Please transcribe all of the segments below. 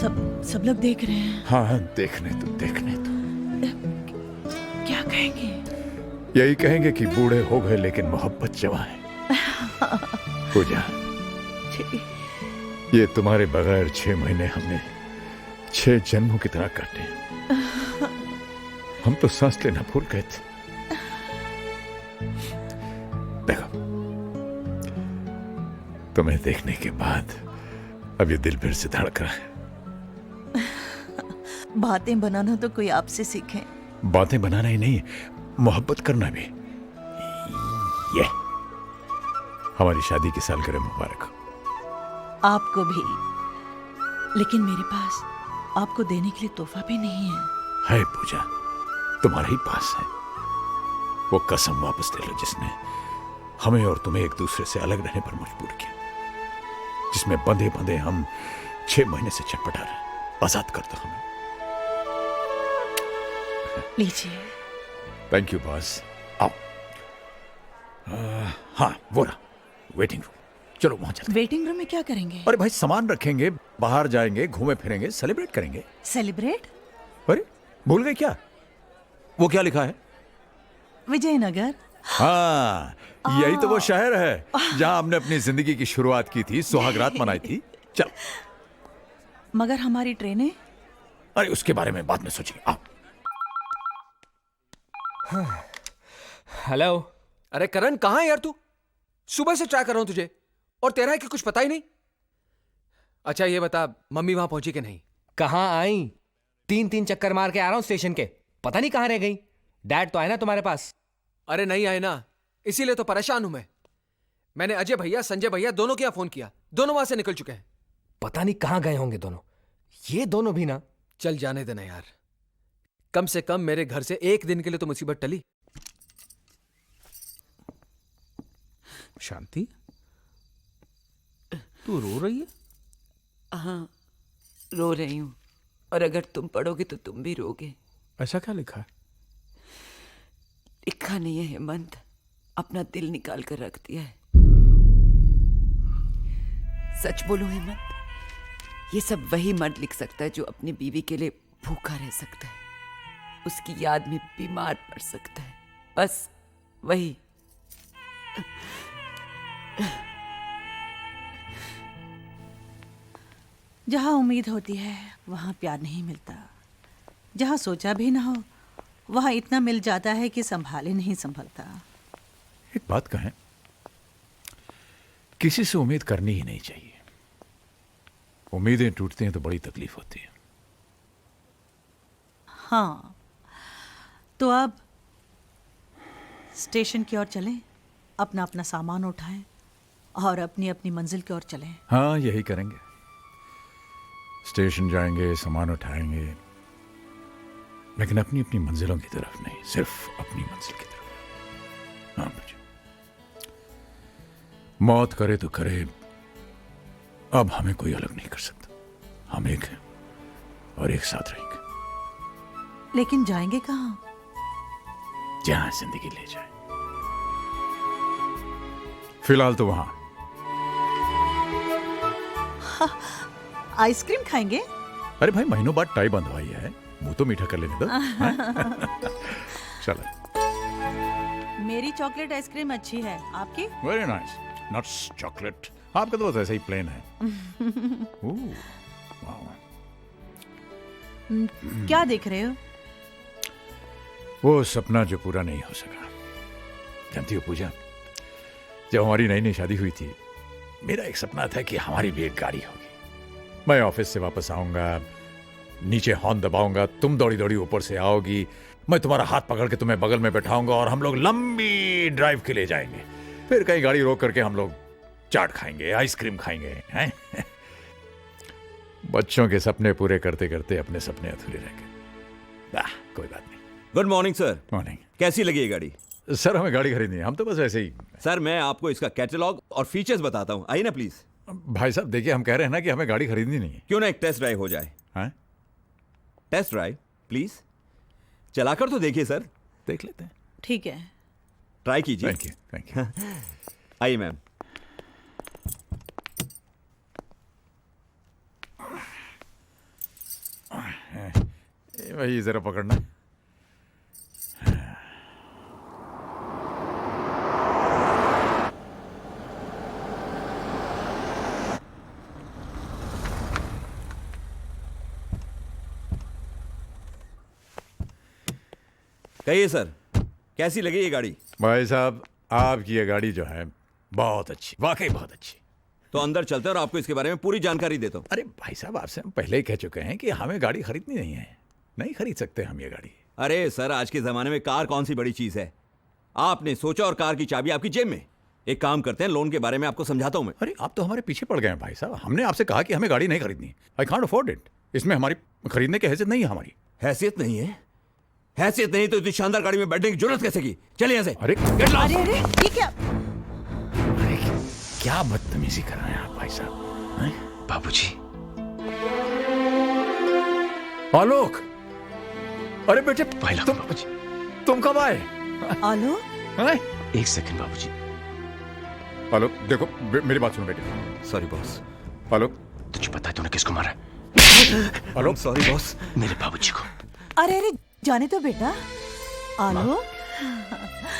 सब लोग देख रहे हैं। हाँ, देखने तो। क्या कहेंगे? यही कहेंगे कि बूढ़े हो गए लेकिन मोहब्बत जवां है। पूजा, ये तुम्हारे बगैर 6 महीने हमने 6 जन्मों की तरह काटे। हम तो सांस लेना भूल गए थे। देखो, तुम्हें देखने के बाद अब ये दिल फिर से धड़क रहा है। बातें बनाना तो कोई आपसे सीखे। बातें बनाना ही नहीं, मोहब्बत करना भी। ये हमारी शादी की सालगिरह मुबारक हो। आपको भी। लेकिन मेरे पास आपको देने के लिए तोहफा भी नहीं है। पूजा, तुम्हारे ही पास है। वो कसम वापस ले लो जिसने हमें और तुम्हें एक दूसरे से अलग रहने पर मजबूर किया, जिसमें बंधे बंधे हम 6 महीने से छटपटा रहे। आजाद कर दो हमें। लीजिए। Thank you boss. आओ। हाँ, वो रहा वेटिंग रूम। चलो वहां चलते। वेटिंग रूम में क्या करेंगे? अरे भाई, सामान रखेंगे, बाहर जाएंगे, घूमे फिरेंगे, सेलिब्रेट करेंगे। सेलिब्रेट? अरे भूल गए क्या? वो क्या लिखा है? विजयनगर। हाँ, यही तो वो शहर है जहां हमने अपनी जिंदगी की शुरुआत की थी, सुहागरात मनाई थी। चल। मगर हमारी ट्रेनें? अरे उसके बारे में बाद में सोचेंगे। आओ। हेलो। अरे करण, कहाँ है यार तू? सुबह से ट्राई कर रहा हूं तुझे, और तेरा है कि कुछ पता ही नहीं। अच्छा ये बता, मम्मी वहां पहुंची कि नहीं? कहाँ आई? 3 चक्कर मार के आ रहा हूं स्टेशन के, पता नहीं कहाँ रह गई। डैड तो आए ना तुम्हारे पास? अरे नहीं आए ना, इसीलिए तो परेशान हूं मैं। मैंने अजय भैया, संजय भैया दोनों के यहाँ फोन किया, दोनों वहां से निकल चुके हैं। पता नहीं कहाँ गए होंगे दोनों। ये दोनों भी ना। चल जाने देना यार, कम से कम मेरे घर से एक दिन के लिए तो मुसीबत टली। शांति, तू रो रही है? हाँ, रो रही हूँ। और अगर तुम पढ़ोगे तो तुम भी रोगे। ऐसा क्या लिखा है? लिखा नहीं है हेमंत, अपना दिल निकाल कर रख दिया है। सच बोलो हेमंत, ये सब वही मर्द लिख सकता है जो अपनी बीवी के लिए भूखा रह सकता है, उसकी याद में बीमार पड़ सकता है, बस वही। जहां उम्मीद होती है वहां प्यार नहीं मिलता, जहां सोचा भी ना हो वहां इतना मिल जाता है कि संभाले नहीं संभलता। एक बात कहें, किसी से उम्मीद करनी ही नहीं चाहिए। उम्मीदें टूटती हैं तो बड़ी तकलीफ होती है। हाँ, तो अब स्टेशन की ओर चलें, अपना अपना सामान उठाएं और अपनी अपनी मंजिल की ओर चलें। हाँ, यही करेंगे। स्टेशन जाएंगे, सामान उठाएंगे, लेकिन अपनी अपनी मंजिलों की तरफ नहीं, सिर्फ अपनी मंजिल की तरफ। हाँ मुझे मौत करे तो करे, अब हमें कोई अलग नहीं कर सकता। हम एक हैं और एक साथ रहेंगे। लेकिन जाएंगे कहाँ? जहां जिंदगी ले जाए। फिलहाल तो वहां। आइसक्रीम खाएंगे? अरे भाई, महीनों बाद टाई बंधवाई है, मुंह तो मीठा कर लेने दो। चलो। मेरी चॉकलेट आइसक्रीम अच्छी है, आपकी? Very nice. Nuts chocolate. आपका तो बस ऐसा ही प्लेन है। वाह। क्या देख रहे हो? वो सपना जो पूरा नहीं हो सका। जानती हो पूजा, जब हमारी नई नई शादी हुई थी, मेरा एक सपना था कि हमारी भी एक गाड़ी होगी। मैं ऑफिस से वापस आऊंगा, नीचे हॉर्न दबाऊंगा, तुम दौड़ी दौड़ी ऊपर से आओगी, मैं तुम्हारा हाथ पकड़ के तुम्हें बगल में बैठाऊंगा और हम लोग लंबी ड्राइव के लिए जाएंगे। फिर कहीं गाड़ी रोक करके हम लोग चाट खाएंगे, आइसक्रीम खाएंगे, हैं? बच्चों के सपने पूरे करते करते अपने सपने अधूरे रह गए। कोई बात नहीं। Good morning sir. मॉर्निंग। कैसी लगी ये गाड़ी? सर, हमें गाड़ी खरीदनी है, हम तो बस ऐसे ही। सर मैं आपको इसका कैटलॉग और फीचर्स बताता हूँ, आइए ना प्लीज। भाई साहब देखिए, हम कह रहे हैं ना कि हमें गाड़ी खरीदनी नहीं है। क्यों ना एक टेस्ट ड्राइव हो जाए? हैं? टेस्ट ड्राइव प्लीज, चलाकर तो देखिए सर। देख लेते हैं। ठीक है, ट्राई कीजिए। Thank you, thank you. आइए मैम। वही जरा पकड़ना। कहिए सर, कैसी लगी ये गाड़ी? भाई साहब, आपकी ये गाड़ी जो है बहुत अच्छी, वाकई बहुत अच्छी। तो अंदर चलते हैं और आपको इसके बारे में पूरी जानकारी देता हूँ। अरे भाई साहब, आपसे हम पहले ही कह चुके हैं कि हमें गाड़ी खरीदनी नहीं है, नहीं खरीद सकते हम ये गाड़ी। अरे सर, आज के जमाने में कार कौन सी बड़ी चीज है? आपने सोचा और कार की चाबी आपकी जेब में। एक काम करते हैं, लोन के बारे में आपको समझाता हूँ मैं। अरे आप तो हमारे पीछे पड़ गए हैं भाई साहब। हमने आपसे कहा कि हमें गाड़ी नहीं खरीदनी। I can't afford it. इसमें हमारी खरीदने की हैसियत नहीं है हमारी। हैसियत नहीं है? हैसियत नहीं तो इतनी शानदार गाड़ी में बैठने की जरूरत कैसे की? चलिए यहाँ से। अरे Get lost! अरे ये क्या? अरे क्या बदतमीजी कर रहे हैं आप भाई साहब? बाबूजी, आलोक, अरे बेटे भाई लोग, बाबूजी, तुम कब आए? आलोक, हैं? एक सेकंड बाबूजी। आलोक देखो, मेरी बात सुनो बेटे। Sorry boss. आलोक, तुझे पता है तूने किसको मारा? आलोक, सॉरी बॉस। मेरे बाबूजी को। अरे अरे जाने तो बेटा। आलोक,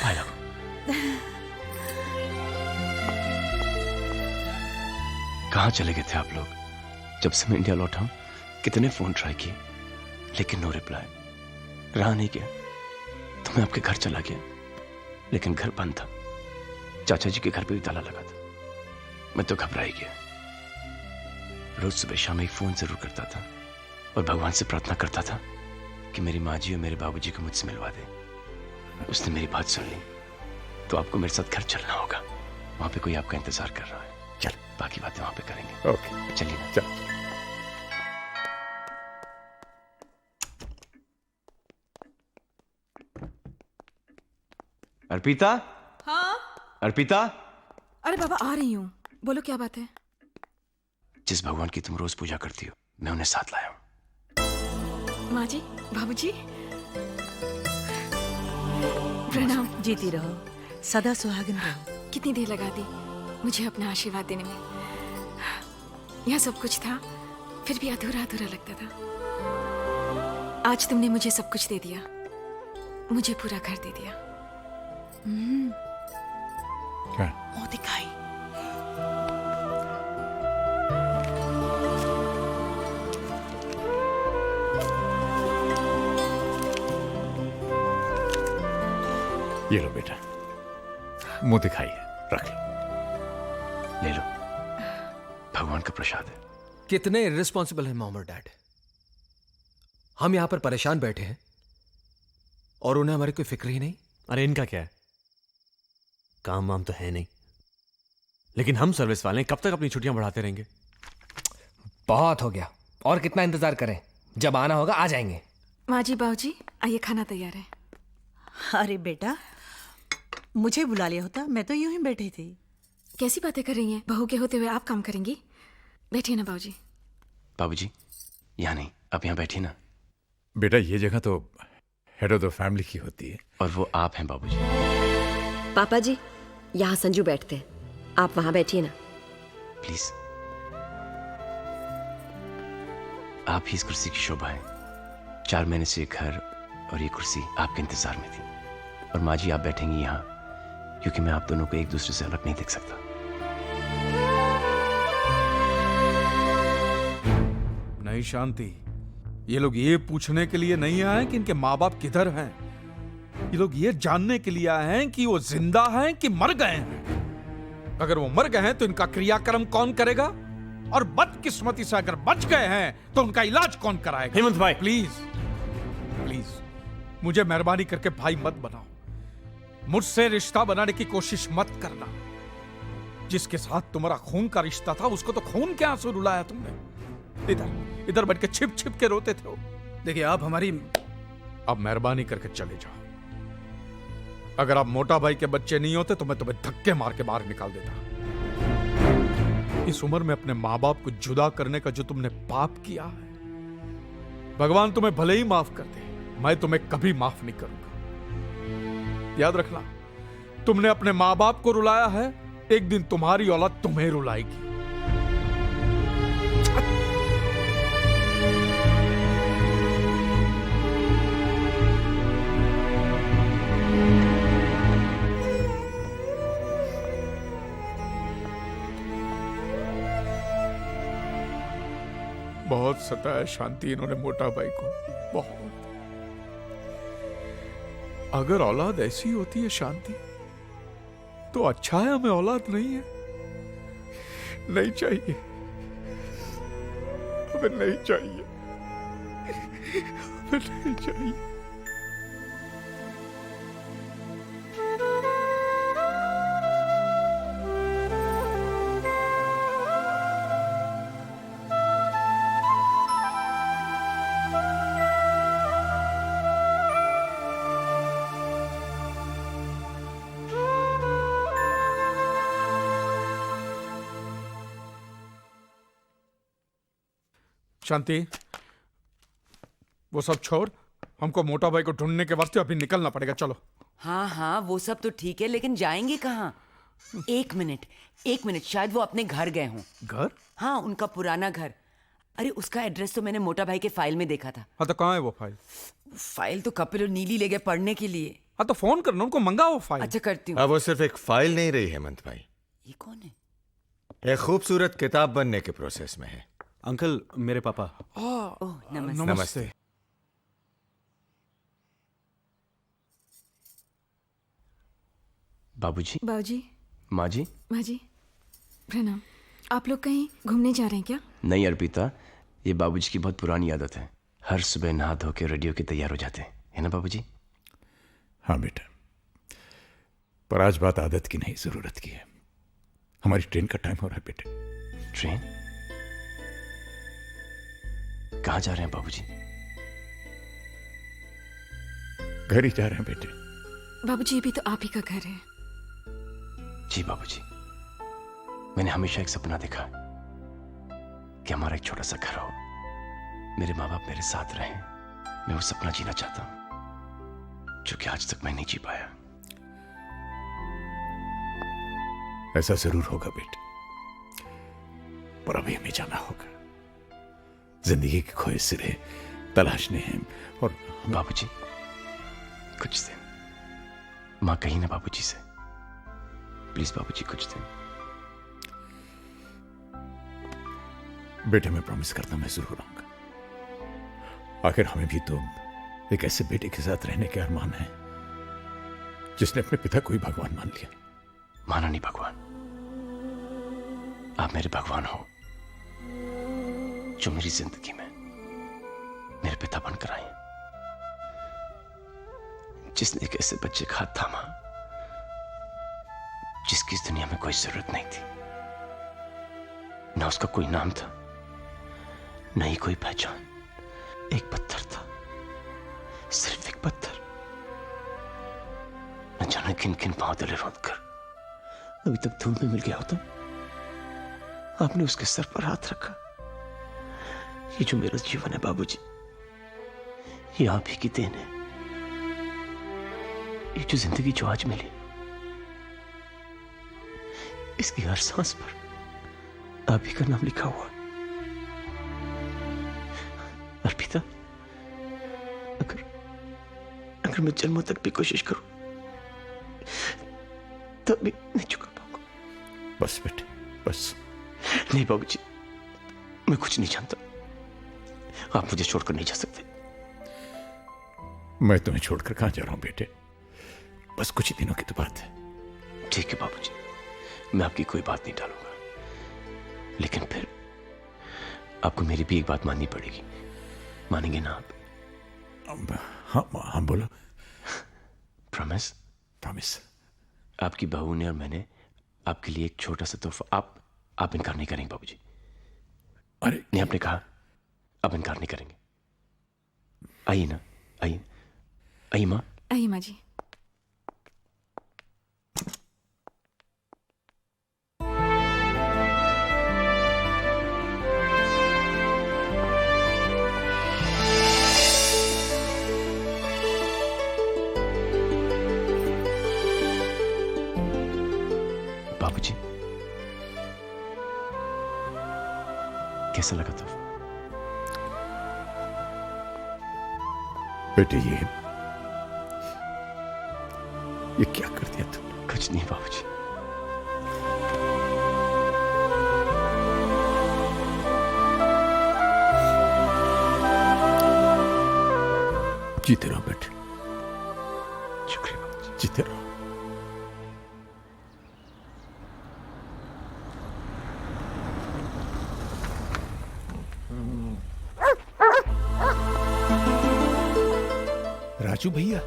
भाई लोग, कहाँ चले गए थे आप लोग? जब से मैं इंडिया लौटा हूं, कितने फोन ट्राई किए, लेकिन नो रिप्लाई। रहा नहीं गया तो मैं आपके घर चला गया, लेकिन घर बंद था। चाचा जी के घर पे भी ताला लगा था। मैं तो घबरा ही गया। रोज सुबह शाम एक फोन जरूर करता था और भगवान से प्रार्थना करता था कि मेरी माँ जी और मेरे बाबूजी को मुझसे मिलवा दे। उसने मेरी बात सुन ली। तो आपको मेरे साथ घर चलना होगा। वहां पे कोई आपका इंतजार कर रहा है। चल, बाकी बातें वहां पे करेंगे। ओके, चलिए ना। चल। अर्पिता, हाँ? अर्पिता, अरे बाबा आ रही हूँ। बोलो क्या बात है? जिस भगवान की तुम रोज पूजा करती हो, मैं उन्हें साथ लाया हूं। माँ जी, बाबूजी, प्रणाम। जीती रहो, सदा सुहागन रहो। कितनी देर लगा दी मुझे अपना आशीर्वाद देने में। यहाँ सब कुछ था, फिर भी अधूरा अधूरा लगता था। आज तुमने मुझे सब कुछ दे दिया, मुझे पूरा घर दे दिया। क्या? मुंह दिखाई। ये लो बेटा, मुंह दिखाइए, रख लो। ले लो, भगवान का प्रसाद है। कितने इर्रिस्पॉन्सिबल हैं मॉम और डैड। हम यहां पर परेशान बैठे हैं और उन्हें हमारी कोई फिक्र ही नहीं। अरे इनका क्या है? काम वाम तो है नहीं, लेकिन हम सर्विस वाले हैं, कब तक अपनी छुट्टियां बढ़ाते रहेंगे? बहुत हो गया। और कितना इंतजार करें? जब आना होगा आ जाएंगे। माँ जी, बाबूजी, आइए, खाना तैयार है। अरे बेटा, मुझे बुला लिया होता, मैं तो यूं ही बैठी थी। कैसी बातें कर रही हैं? बहू के होते हुए आप काम करेंगी? बैठिए ना बाबूजी। बाबूजी, यहाँ नहीं, आप यहाँ बैठिए ना। बेटा, ये जगह तो हेड ऑफ द फैमिली की होती है। और वो आप हैं बाबूजी। पापा जी, यहाँ संजू बैठते हैं, आप वहां बैठिए ना। प्लीज। आप ही इस कुर्सी की शोभा है। 4 महीने से ये घर और ये कुर्सी आपके इंतजार में थी। और माँ जी, आप बैठेंगी यहाँ क्योंकि मैं आप दोनों को एक दूसरे से अलग नहीं देख सकता। नहीं शांति, ये लोग ये पूछने के लिए नहीं आए कि इनके माँ बाप किधर हैं। ये लोग ये जानने के लिए आए हैं कि वो जिंदा हैं कि मर गए हैं। अगर वो मर गए हैं तो इनका क्रियाक्रम कौन करेगा, और बदकिस्मती से अगर बच गए हैं तो उनका इलाज कौन कराएगा? हेमंत भाई, प्लीज प्लीज, मुझे मेहरबानी करके भाई मत बनाओ। मुझसे रिश्ता बनाने की कोशिश मत करना। जिसके साथ तुम्हारा खून का रिश्ता था, उसको तो खून के आंसू रुलाया तुमने। इधर इधर बैठ के छिप छिप के रोते थे। देखिए, आप हमारी अब मेहरबानी करके चले जाओ। अगर आप मोटा भाई के बच्चे नहीं होते तो मैं तुम्हें धक्के मार के बाहर निकाल देता। इस उम्र में अपने माँ बाप को जुदा करने का जो तुमने पाप किया है, भगवान तुम्हें भले ही माफ कर दे, मैं तुम्हें कभी माफ नहीं करूंगा। याद रखना, तुमने अपने माँ बाप को रुलाया है, एक दिन तुम्हारी औलाद तुम्हें रुलाएगी। बहुत सताया शांति इन्होंने मोटा भाई को, बहुत। अगर औलाद ऐसी होती है शांति, तो अच्छा है हमें औलाद नहीं है। नहीं चाहिए, हमें नहीं चाहिए, हमें नहीं चाहिए। शांति, वो सब छोड़, हमको मोटा भाई को ढूंढने के वास्ते अभी निकलना पड़ेगा। चलो। हाँ हाँ, वो सब तो ठीक है, लेकिन जाएंगे कहाँ? एक मिनट, शायद वो अपने घर गए हों। घर? हाँ, उनका पुराना घर। अरे उसका एड्रेस तो मैंने मोटा भाई के फाइल में देखा था। हाँ तो कहाँ है वो फाइल? फाइल तो कपिल और नीली ले गए पढ़ने के लिए। हाँ तो फोन करना, उनको मंगाओ फाइल। अच्छा, करती हूँ। अब वो सिर्फ एक फाइल नहीं रही हेमंत भाई, ये कौन है? एक खूबसूरत किताब बनने के प्रोसेस में है। अंकल, मेरे पापा। ओह, नमस्ते। नमस्ते। बाबूजी, बाबूजी, माँ जी। माँ जी, प्रणाम। आप लोग कहीं घूमने जा रहे हैं क्या? नहीं अर्पिता, ये बाबूजी की बहुत पुरानी आदत है। हर सुबह नहा धो के रेडियो के तैयार हो जाते हैं, है ना बाबूजी? हाँ बेटा, पर आज बात आदत की नहीं, जरूरत की है। हमारी ट्रेन का टाइम हो रहा है बेटे। ट्रेन? कहाँ जा रहे हैं बाबूजी? घर ही जा रहे हैं बेटे। बाबूजी, ये भी तो आप ही का घर है। जी बाबूजी, मैंने हमेशा एक सपना देखा कि हमारा एक छोटा सा घर हो, मेरे माँ बाप मेरे साथ रहें। मैं वो सपना जीना चाहता हूं जो कि आज तक मैं नहीं जी पाया। ऐसा जरूर होगा बेटे, पर अभी हमें जाना होगा। जिंदगी के खोए सिरे तलाशने हैं। और बाबूजी, कुछ दिन माँ कही ना बाबूजी से, प्लीज बाबूजी कुछ दिन। बेटे मैं प्रॉमिस करता हूं, मैं जरूर आऊंगा। आखिर हमें भी तो एक ऐसे बेटे के साथ रहने के अरमान है जिसने अपने पिता को ही भगवान मान लिया। माना नहीं भगवान, आप मेरे भगवान हो जो मेरी जिंदगी में मेरे पिता बनकर आए, जिसने एक ऐसे बच्चे का हाथ थामा जिसकी इस दुनिया में कोई जरूरत नहीं थी। ना उसका कोई नाम था, न ही कोई पहचान। एक पत्थर था, सिर्फ एक पत्थर। न जाने किन किन पांव तले रोंद कर अभी तक धूल में मिल गया होता। आपने उसके सर पर हाथ रखा। ये जो मेरा जीवन है बाबूजी, ये आप ही की देन है। ये जो जिंदगी जो आज मिली, इसकी हर सांस पर आप ही का नाम लिखा हुआ। अर्पिता, अगर मैं जन्मों तक भी कोशिश करूं तब भी नहीं चुका पाऊंगा। बस बेटे, बस। नहीं बाबूजी, मैं कुछ नहीं जानता। आप मुझे छोड़कर नहीं जा सकते। मैं तुम्हें छोड़कर कहां जा रहा हूं बेटे, बस कुछ ही दिनों की तो बात है। ठीक है बाबूजी, मैं आपकी कोई बात नहीं डालूंगा, लेकिन फिर आपको मेरी भी एक बात माननी पड़ेगी। मानेंगे ना आप? हाँ बोलो। प्रॉमिस? प्रॉमिस। आपकी बहू ने और मैंने आपके लिए एक छोटा सा तोहफा। आप इनकार नहीं करेंगे बाबूजी? अरे नहीं, आपने कहा आप इनकार नहीं करेंगे। आइए ना, आइए माँ। आइए माँ जी। बाबूजी, कैसा लगा था? बेटे ये क्या कर दिया तुमने? कुछ नहीं बाबूजी। जीते रहो बेटे, शुक्रिया। जीते रहो। राजू भैया,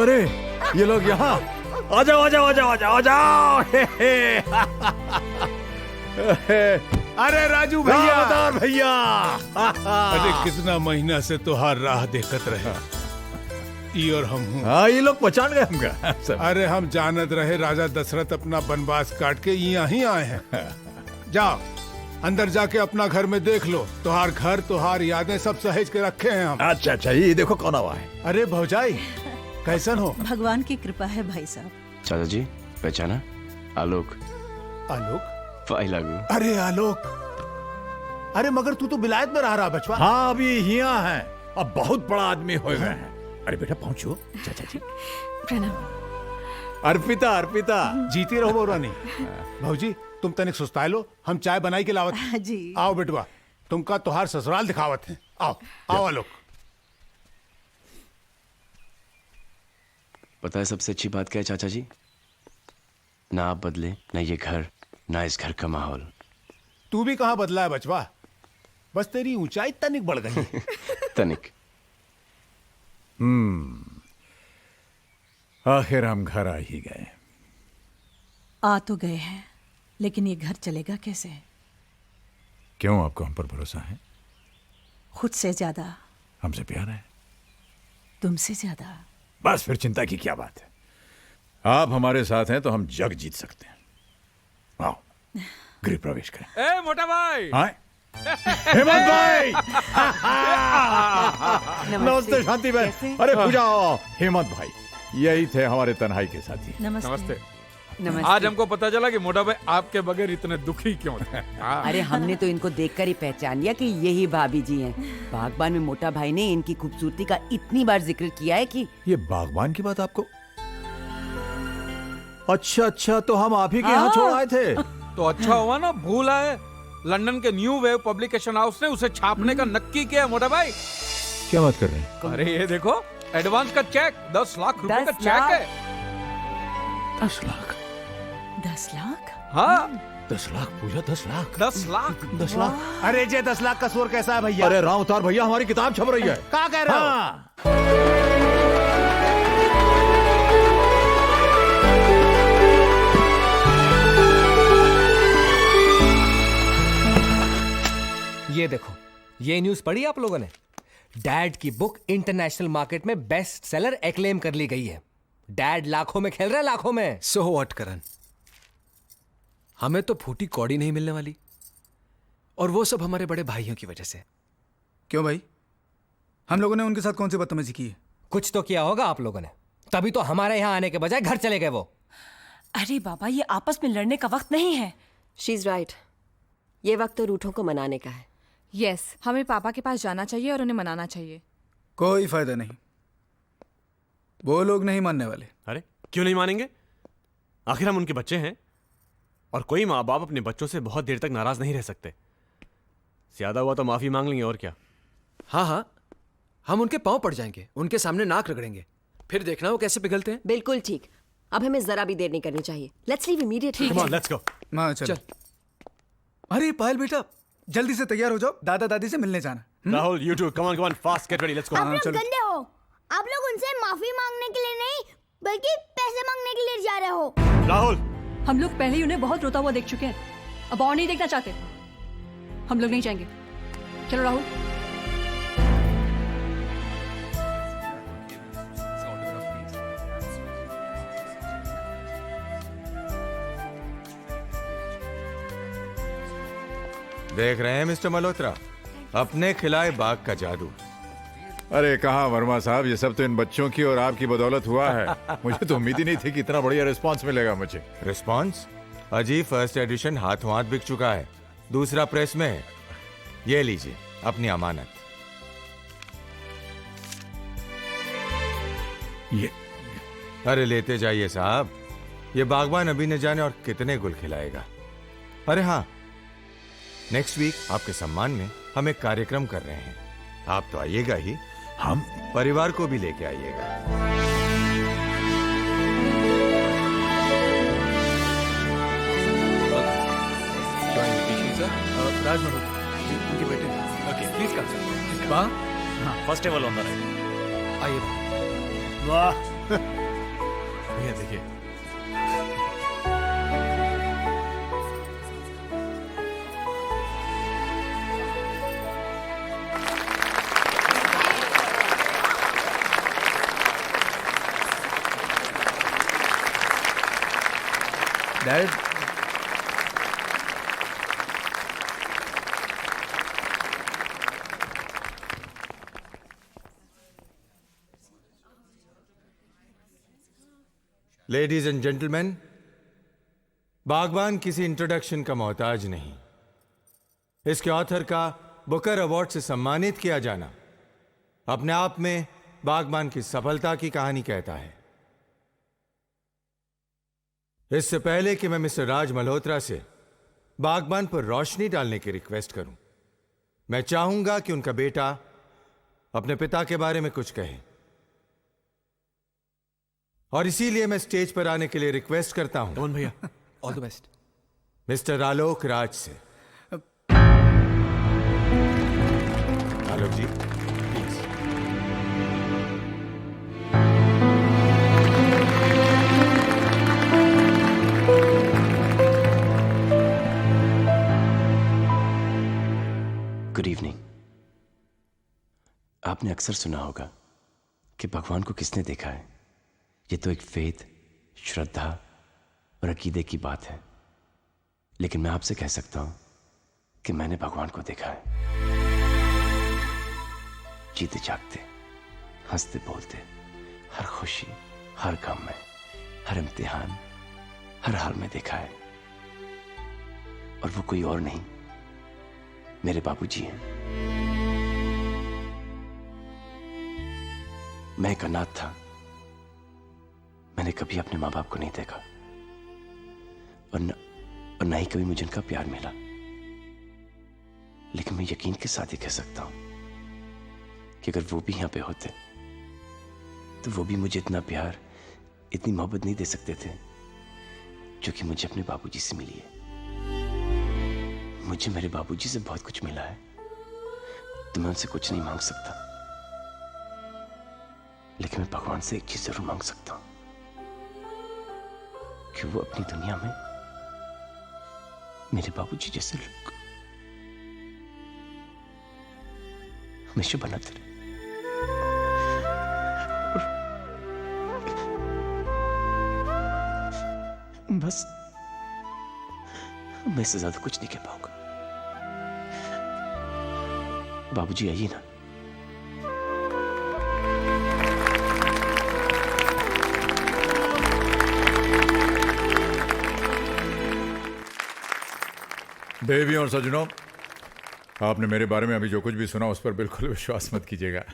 अरे ये लोग यहाँ, आ जाओ आ जाओ आ जाओ आ जाओ आ जाओ। अरे राजू भैया, दामोदर भैया। अरे कितना महीना से तुहार राह देखत रहे, ई और हम हूँ। हाँ, ये लोग पहचान गए हमका सब। अरे हम जानत रहे राजा दशरथ अपना वनवास काट के यहाँ आए हैं। जाओ अंदर जाके अपना घर में देख लो, तुहार घर तुहार यादें सब सहेज के रखे हैं हम। अच्छा अच्छा, ये देखो कौन आवा है। अरे भौजाई कैसन हो? भगवान की कृपा है भाई साहब। चाचा जी पहचाना? आलोक। आलोक? फाइल लागू। अरे आलोक, अरे मगर तू तो विलायत में रह रहा बचवा। हाँ, अभी यहाँ है, अब बहुत बड़ा आदमी हो गए हैं। अरे बेटा पहुंचो। चाचा जी प्रणाम। अर्पिता, अर्पिता जीती रहो बौरानी। भौजी तुम तनिक सुस्ताए लो, हम चाय बनाई के लावत। जी आओ बेटवा, तुमका तुहार ससुराल दिखावत है। आओ आओ आलोक। पता है सबसे अच्छी बात क्या है चाचा जी? ना आप बदले, ना ये घर, ना इस घर का माहौल। तू भी कहाँ बदला है बचवा, बस तेरी ऊंचाई तनिक बढ़ गई। तनिक। आखिर हम घर आ ही गए। आ तो गए हैं, लेकिन ये घर चलेगा कैसे? क्यों, आपको हम पर भरोसा है? खुद से ज्यादा। हमसे प्यार है? तुमसे ज्यादा। बस फिर चिंता की क्या बात है। आप हमारे साथ हैं तो हम जग जीत सकते हैं। आओ गृह प्रवेश करें। ए मोटा भाई। हाँ? हेमंत भाई। नमस्ते शांति बहन। अरे पूजा, हेमंत भाई यही थे हमारे तन्हाई के साथी। नमस्ते। नमस्ते। आज हमको पता चला कि मोटा भाई आपके बगैर इतने दुखी क्यों थे। अरे हमने तो इनको देखकर ही पहचान लिया कि यही भाभी जी हैं। बागबान में मोटा भाई ने इनकी खूबसूरती का इतनी बार जिक्र किया है कि। ये बागबान की बात आपको? अच्छा अच्छा, तो हम आप ही के यहाँ छोड़ आए थे। तो अच्छा हुआ ना, भूल आए। लंदन के न्यू वेव पब्लिकेशन हाउस ने उसे छापने का नक्की किया मोटा भाई। क्या बात कर रहे हैं? अरे ये देखो, एडवांस का चेक 10 लाख रुपए का 10 चेक है। 10 लाख? 10 लाख? हाँ 10 लाख पूजा, 10 लाख? 10 लाख। 10 लाख? अरे जे 10 लाख का शोर कैसा है भैया? अरे राम अवतार भैया, हमारी किताब छप रही है। क्या कह रहे हो? हाँ। ये देखो, ये न्यूज पढ़ी आप लोगों ने? डैड की बुक इंटरनेशनल मार्केट में बेस्ट सेलर एक्लेम कर ली गई है। डैड लाखों में खेल रहे हैं, लाखों में। सो व्हाट करण, हमें तो फूटी कौड़ी नहीं मिलने वाली, और वो सब हमारे बड़े भाइयों की वजह से। क्यों भाई, हम लोगों ने उनके साथ कौन सी बदतमीजी की है? कुछ तो किया होगा आप लोगों ने, तभी तो हमारे यहाँ आने के बजाय घर चले गए वो। अरे बाबा, ये आपस में लड़ने का वक्त नहीं है। शी इज राइट, ये वक्त तो रूठों को मनाने का है। यस, हमें पापा के पास जाना चाहिए और उन्हें मनाना चाहिए। कोई फायदा नहीं, वो लोग नहीं मानने वाले। अरे क्यों नहीं मानेंगे? आखिर हम उनके बच्चे हैं, और कोई माँ बाप अपने बच्चों से बहुत देर तक नाराज नहीं रह सकते। ज्यादा हुआ तो माफी मांग लेंगे, और क्या। हाँ हाँ, हम उनके पांव पड़ जाएंगे, उनके सामने नाक रगड़ेंगे, फिर देखना वो कैसे पिघलते हैं। बिल्कुल ठीक, अब हमें जरा भी देर नहीं करनी चाहिए। Let's leave immediately. Come on, let's go. माँ चल। अरे पायल बेटा, जल्दी से तैयार हो जाओ, दादा दादी से मिलने जाना। Rahul, you too, come on come on, fast get ready, let's go. आप लोग गंदे हो। आप लोग उनसे माफी मांगने के लिए नहीं, बल्कि पैसे मांगने के लिए जा रहे हो। राहुल, हम लोग पहले ही उन्हें बहुत रोता हुआ देख चुके हैं, अब और नहीं देखना चाहते। हम लोग नहीं जाएंगे। चलो राहुल। देख रहे हैं मिस्टर मल्होत्रा, अपने खिलाए बाग का जादू। अरे कहाँ वर्मा साहब, ये सब तो इन बच्चों की और आपकी बदौलत हुआ है। मुझे तो उम्मीद ही नहीं थी कि इतना बढ़िया रिस्पांस मिलेगा मुझे। रिस्पांस? अजी फर्स्ट एडिशन हाथों हाथ बिक चुका है, दूसरा प्रेस में है। ये लीजिए अपनी अमानत। ये अरे लेते जाइए साहब, ये बागबान अभी न जाने और कितने गुल खिलाएगा। अरे हाँ, नेक्स्ट वीक आपके सम्मान में हम एक कार्यक्रम कर रहे हैं। आप तो आइएगा ही, हम परिवार को भी लेके आइएगा। राज मल्होत्रा जी, उनके बेटे। Okay, please come sir. वाह, हाँ, first table on the right. आइए। वाह, भैया देखिए, डैड, लेडीज एंड जेंटलमैन, बागबान किसी इंट्रोडक्शन का मोहताज नहीं। इसके ऑथर का बुकर अवार्ड से सम्मानित किया जाना अपने आप में बागबान की सफलता की कहानी कहता है। इससे पहले कि मैं मिस्टर राज मल्होत्रा से बागबान पर रोशनी डालने की रिक्वेस्ट करूं, मैं चाहूंगा कि उनका बेटा अपने पिता के बारे में कुछ कहे, और इसीलिए मैं स्टेज पर आने के लिए रिक्वेस्ट करता हूं। कौन भैया? All the best. Mister Alok Raj से। आलोक जी, प्लीज। Good evening. आपने अक्सर सुना होगा कि भगवान को किसने देखा है। ये तो एक फेथ, श्रद्धा और अकीदे की बात है, लेकिन मैं आपसे कह सकता हूं कि मैंने भगवान को देखा है। जीते जागते, हंसते बोलते, हर खुशी, हर गम में, हर इम्तिहान, हर हाल में देखा है। और वो कोई और नहीं, मेरे बाबूजी हैं। मैं एक अनाथ था। मैंने कभी अपने माँ बाप को नहीं देखा, और न ही कभी मुझे उनका प्यार मिला। लेकिन मैं यकीन के साथ ही कह सकता हूं कि अगर वो भी यहां पे होते तो वो भी मुझे इतना प्यार, इतनी मोहब्बत नहीं दे सकते थे जो कि मुझे अपने बाबूजी से मिली है। मुझे मेरे बाबूजी से बहुत कुछ मिला है, तो मैं उनसे कुछ नहीं मांग सकता, लेकिन मैं भगवान से एक चीज जरूर मांग सकता हूं कि वो अपनी दुनिया में मेरे बाबूजी जैसे लोग हमेशा बनाते रहे। बस मैं इससे ज्यादा कुछ नहीं कह पाऊंगा। बाबूजी आइए ना। देवी और सज्जनों, आपने मेरे बारे में अभी जो कुछ भी सुना उस पर बिल्कुल विश्वास मत कीजिएगा।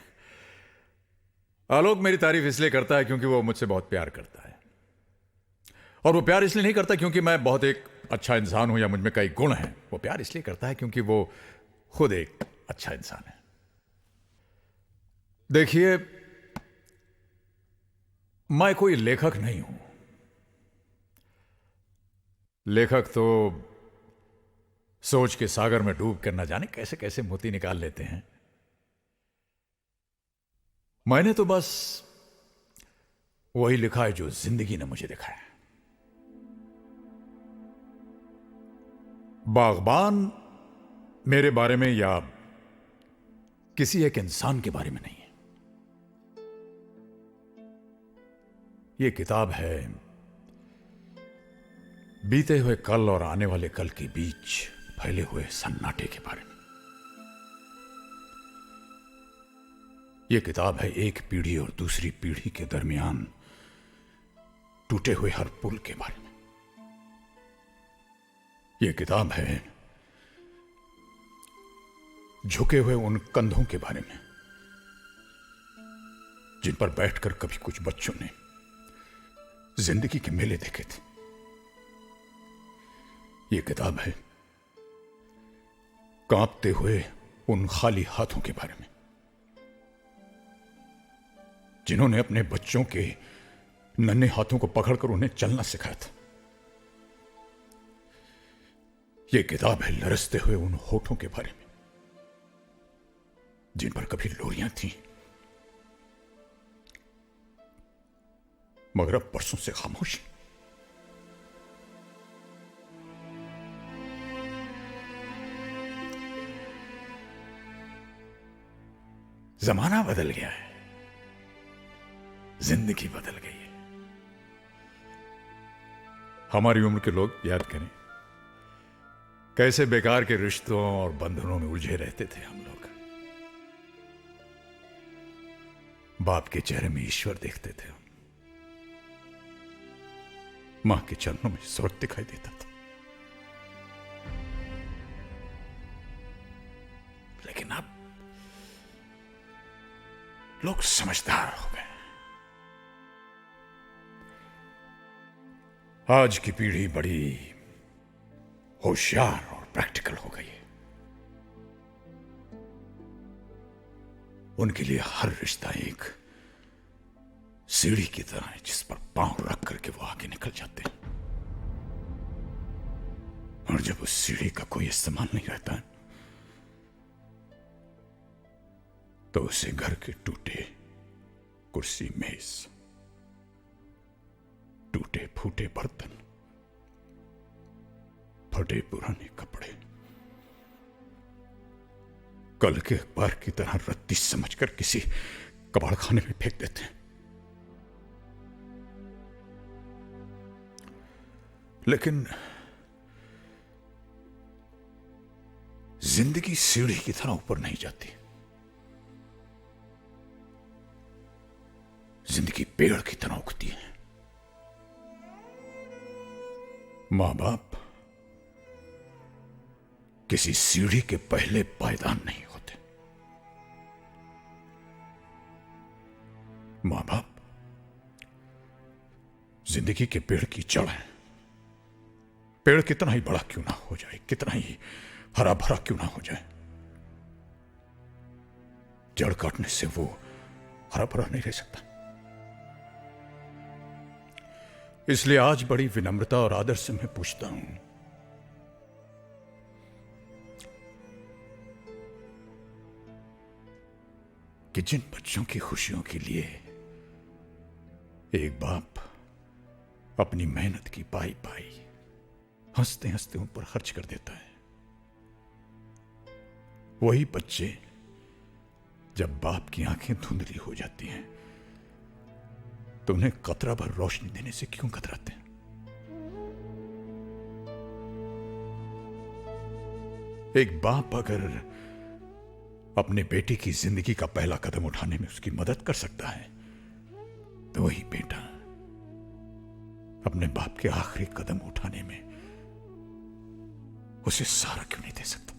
आलोक मेरी तारीफ इसलिए करता है क्योंकि वो मुझसे बहुत प्यार करता है, और वो प्यार इसलिए नहीं करता क्योंकि मैं बहुत एक अच्छा इंसान हूं या मुझ में कई गुण हैं। वो प्यार इसलिए करता है क्योंकि वो खुद एक अच्छा इंसान है। देखिए, मैं कोई लेखक नहीं हूं। लेखक तो सोच के सागर में डूब कर न जाने कैसे कैसे मोती निकाल लेते हैं। मैंने तो बस वही लिखा है जो जिंदगी ने मुझे दिखाया। बागबान मेरे बारे में या किसी एक इंसान के बारे में नहीं है। यह किताब है बीते हुए कल और आने वाले कल के बीच फैले हुए सन्नाटे के बारे में। यह किताब है एक पीढ़ी और दूसरी पीढ़ी के दरमियान टूटे हुए हर पुल के बारे में। यह किताब है झुके हुए उन कंधों के बारे में जिन पर बैठकर कभी कुछ बच्चों ने जिंदगी के मेले देखे थे। ये किताब है कांपते हुए उन खाली हाथों के बारे में जिन्होंने अपने बच्चों के नन्हे हाथों को पकड़कर उन्हें चलना सिखाया था। यह किताब है लरसते हुए उन होठों के बारे में जिन पर कभी लोरियां थीं, मगर अब बरसों से खामोश। जमाना बदल गया है, जिंदगी बदल गई है। हमारी उम्र के लोग याद करें कैसे बेकार के रिश्तों और बंधनों में उलझे रहते थे हम लोग। बाप के चेहरे में ईश्वर देखते थे हम, मां के चरणों में स्वर्ग दिखाई देता था। लेकिन अब लोग समझदार हो गए। आज की पीढ़ी बड़ी होशियार और प्रैक्टिकल हो गई है। उनके लिए हर रिश्ता एक सीढ़ी की तरह है जिस पर पांव रख करके वो आगे निकल जाते हैं, और जब उस सीढ़ी का कोई इस्तेमाल नहीं रहता है तो उसे घर के टूटे कुर्सी मेज, टूटे फूटे बर्तन, फटे पुराने कपड़े, कल के अखबार की तरह रत्ती समझकर किसी कबाड़खाने में फेंक देते हैं। लेकिन जिंदगी सीढ़ी की तरह ऊपर नहीं जाती। जिंदगी पेड़ की तरह उगती है। मां बाप किसी सीढ़ी के पहले पायदान नहीं होते। मां बाप जिंदगी के पेड़ की जड़ है। पेड़ कितना ही बड़ा क्यों ना हो जाए, कितना ही हरा भरा क्यों ना हो जाए, जड़ काटने से वो हरा भरा नहीं रह सकता। इसलिए आज बड़ी विनम्रता और आदर से मैं पूछता हूं, कि जिन बच्चों की खुशियों के लिए एक बाप अपनी मेहनत की पाई पाई हंसते हंसते उन पर खर्च कर देता है, वही बच्चे जब बाप की आंखें धुंधली हो जाती हैं तो उन्हें कतरा भर रोशनी देने से क्यों कतराते हैं? एक बाप अगर अपने बेटे की जिंदगी का पहला कदम उठाने में उसकी मदद कर सकता है तो वही बेटा अपने बाप के आखिरी कदम उठाने में उसे सहारा क्यों नहीं दे सकता?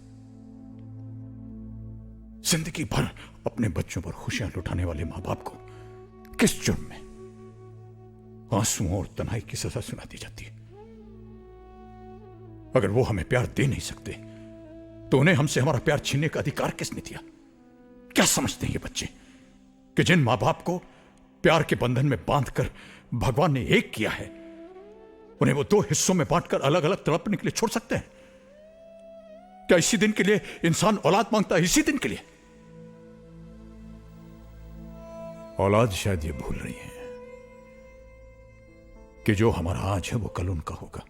जिंदगी भर अपने बच्चों पर खुशियां लुटाने वाले मां बाप को किस जुर्म में आंसुओं और तन्हाई की सजा सुना दी जाती है? अगर वो हमें प्यार दे नहीं सकते तो उन्हें हमसे हमारा प्यार छीनने का अधिकार किसने दिया? क्या समझते हैं ये बच्चे कि जिन मां बाप को प्यार के बंधन में बांधकर भगवान ने एक किया है, उन्हें वो दो हिस्सों में बांटकर अलग अलग तड़पने के लिए छोड़ सकते हैं? क्या इसी दिन के लिए इंसान औलाद मांगता है? इसी दिन के लिए औलाद शायद ये भूल रही है कि जो हमारा आज है वो कल उनका होगा।